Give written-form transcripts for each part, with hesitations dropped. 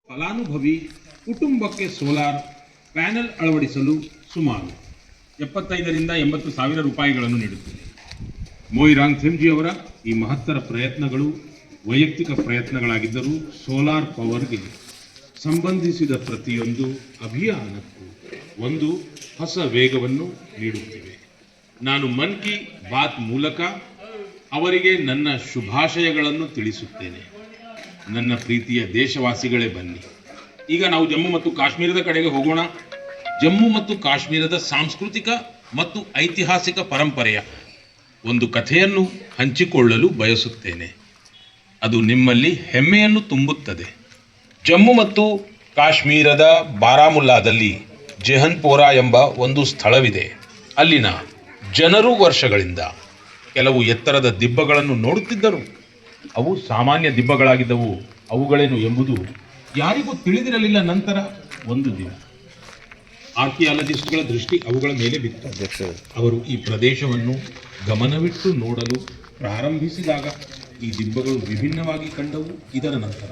ಫಲಾನುಭವಿ ಕುಟುಂಬಕ್ಕೆ solar panel ಅಳವಡಿಸಲು ಸುಮಾರು 75ರಿಂದ 80 ಸಾವಿರ ರೂಪಾಯಿಗಳನ್ನು ನೀಡುತ್ತದೆ. ಮೊಯಿರಾಂಗ್ ಥೆಮ್ಜಿ ಅವರ ಈ ಮಹತ್ತರ ಪ್ರಯತ್ನಗಳು ವೈಯಕ್ತಿಕ ಪ್ರಯತ್ನಗಳಾಗಿದ್ದರೂ ಸೋಲಾರ್ ಪವರ್ಗೆ ಸಂಬಂಧಿಸಿದ ಪ್ರತಿಯೊಂದು ಅಭಿಯಾನಕ್ಕೂ ಒಂದು ಹೊಸ ವೇಗವನ್ನು ನೀಡುತ್ತಿವೆ. ನಾನು ಮನ್ ಕಿ ಬಾತ್ ಮೂಲಕ ಅವರಿಗೆ ನನ್ನ ಶುಭಾಶಯಗಳನ್ನು ತಿಳಿಸುತ್ತೇನೆ. ನನ್ನ ಪ್ರೀತಿಯ ದೇಶವಾಸಿಗಳೇ, ಬನ್ನಿ ಈಗ ನಾವು ಜಮ್ಮು ಮತ್ತು ಕಾಶ್ಮೀರದ ಕಡೆಗೆ ಹೋಗೋಣ. ಜಮ್ಮು ಮತ್ತು ಕಾಶ್ಮೀರದ ಸಾಂಸ್ಕೃತಿಕ ಮತ್ತು ಐತಿಹಾಸಿಕ ಪರಂಪರೆಯ ಒಂದು ಕಥೆಯನ್ನು ಹಂಚಿಕೊಳ್ಳಲು ಬಯಸುತ್ತೇನೆ. ಅದು ನಿಮ್ಮಲ್ಲಿ ಹೆಮ್ಮೆಯನ್ನು ತುಂಬುತ್ತದೆ. ಜಮ್ಮು ಮತ್ತು ಕಾಶ್ಮೀರದ ಬಾರಾಮುಲ್ಲಾದಲ್ಲಿ ಜೆಹನ್ಪೋರಾ ಎಂಬ ಒಂದು ಸ್ಥಳವಿದೆ. ಅಲ್ಲಿನ ಜನರು ವರ್ಷಗಳಿಂದ ಕೆಲವು ಎತ್ತರದ ದಿಬ್ಬಗಳನ್ನು ನೋಡುತ್ತಿದ್ದರು. ಅವು ಸಾಮಾನ್ಯ ದಿಬ್ಬಗಳಾಗಿದ್ದವು. ಅವುಗಳೇನು ಎಂಬುದು ಯಾರಿಗೂ ತಿಳಿದಿರಲಿಲ್ಲ. ನಂತರ ಒಂದು ದಿನ ಆರ್ಕಿಯಾಲಜಿಸ್ಟ್ಗಳ ದೃಷ್ಟಿ ಅವುಗಳ ಮೇಲೆ ಬಿತ್ತು. ಅವರು ಈ ಪ್ರದೇಶವನ್ನು ಗಮನವಿಟ್ಟು ನೋಡಲು ಪ್ರಾರಂಭಿಸಿದಾಗ ಈ ದಿಬ್ಬಗಳು ವಿಭಿನ್ನವಾಗಿ ಕಂಡವು. ಇದರ ನಂತರ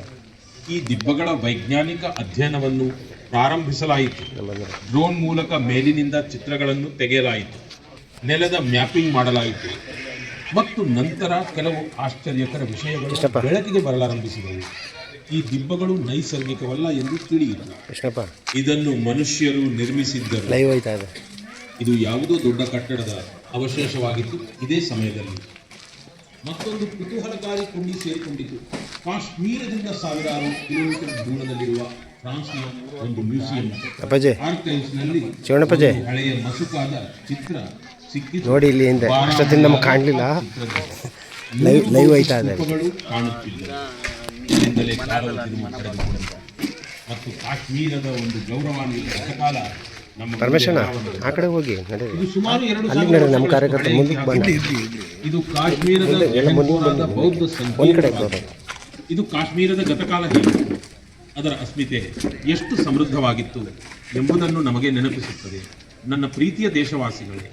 ಈ ದಿಬ್ಬಗಳ ವೈಜ್ಞಾನಿಕ ಅಧ್ಯಯನವನ್ನು ಪ್ರಾರಂಭಿಸಲಾಯಿತು. ಡ್ರೋನ್ ಮೂಲಕ ಮೇಲಿನಿಂದ ಚಿತ್ರಗಳನ್ನು ತೆಗೆಯಲಾಯಿತು. ನೆಲದ ಮ್ಯಾಪಿಂಗ್ ಮಾಡಲಾಯಿತು ಮತ್ತು ನಂತರ ಕೆಲವು ಆಶ್ಚರ್ಯಕರ ವಿಷಯಗಳು ಬೆಳಕಿಗೆ ಬರಲಾರಂಭಿಸಿದವು. ಈ ದಿಬ್ಬಗಳು ನೈಸರ್ಗಿಕವಲ್ಲ ಎಂದು ತಿಳಿಯಿತು. ಇದನ್ನು ಮನುಷ್ಯರು ನಿರ್ಮಿಸಿದ್ದರು. ಇದು ಯಾವುದೋ ದೊಡ್ಡ ಕಟ್ಟಡದ ಅವಶೇಷವಾಗಿತ್ತು. ಇದೇ ಸಮಯದಲ್ಲಿ ಮತ್ತೊಂದು ಕುತೂಹಲಕಾರಿ ಕೊಂಡಿ ಸೇರಿಕೊಂಡಿತು. ಕಾಶ್ಮೀರದಿಂದ ಸಾವಿರಾರು ಕಿಲೋಮೀಟರ್ ದೂರದಲ್ಲಿರುವ ಫ್ರಾನ್ಸ್ನ ಒಂದು ಮ್ಯೂಸಿಯಂ ಆರ್ಕೈವ್ಸ್ನಲ್ಲಿ ಹಳೆಯ ಮಸುಕಾದ ಚಿತ್ರ ಸಿಕ್ಕಿತು. ನೋಡಿ, ಇಲ್ಲಿ ಹಿಂದೆ ಅಷ್ಟೊತ್ತಿಂದ ನಮಗೆ ಕಾಣಲಿಲ್ಲ. ಲೈವ್ ಆಯ್ತಾ ಇದೆ. ಇಲ್ಲಿಂದಲೇ ಕಾಲವು ತಿರುವು ಪಡೆದುಕೊಂಡಿದೆ ಮತ್ತು ಕಾಶ್ಮೀರದ ಒಂದು ಗೌರವಾನ್ವಿತ ಗತಕಾಲ ನಮ್ಮ ಪರಮೇಶಣ್ಣ ಆ ಕಡೆ ಹೋಗಿ ಇದು ಸುಮಾರು 2 ಅಲ್ಲಿ ನಮ್ಮ ಕಾರ್ಯಕರ್ತ ಮುಂದಕ್ಕೆ ಬಂದ. ಇದು ಕಾಶ್ಮೀರದ ಬೌದ್ಧ ಸಂಕೇತ. ಇದು ಕಾಶ್ಮೀರದ ಗತಕಾಲ ಹೇಗಿತ್ತು, ಅದರ ಅಸ್ಮಿತೆ ಎಷ್ಟು ಸಮೃದ್ಧವಾಗಿತ್ತು ಎಂಬುದನ್ನು ನಮಗೆ ನೆನಪಿಸುತ್ತದೆ. ನನ್ನ ಪ್ರೀತಿಯ ದೇಶವಾಸಿಗಳೇ,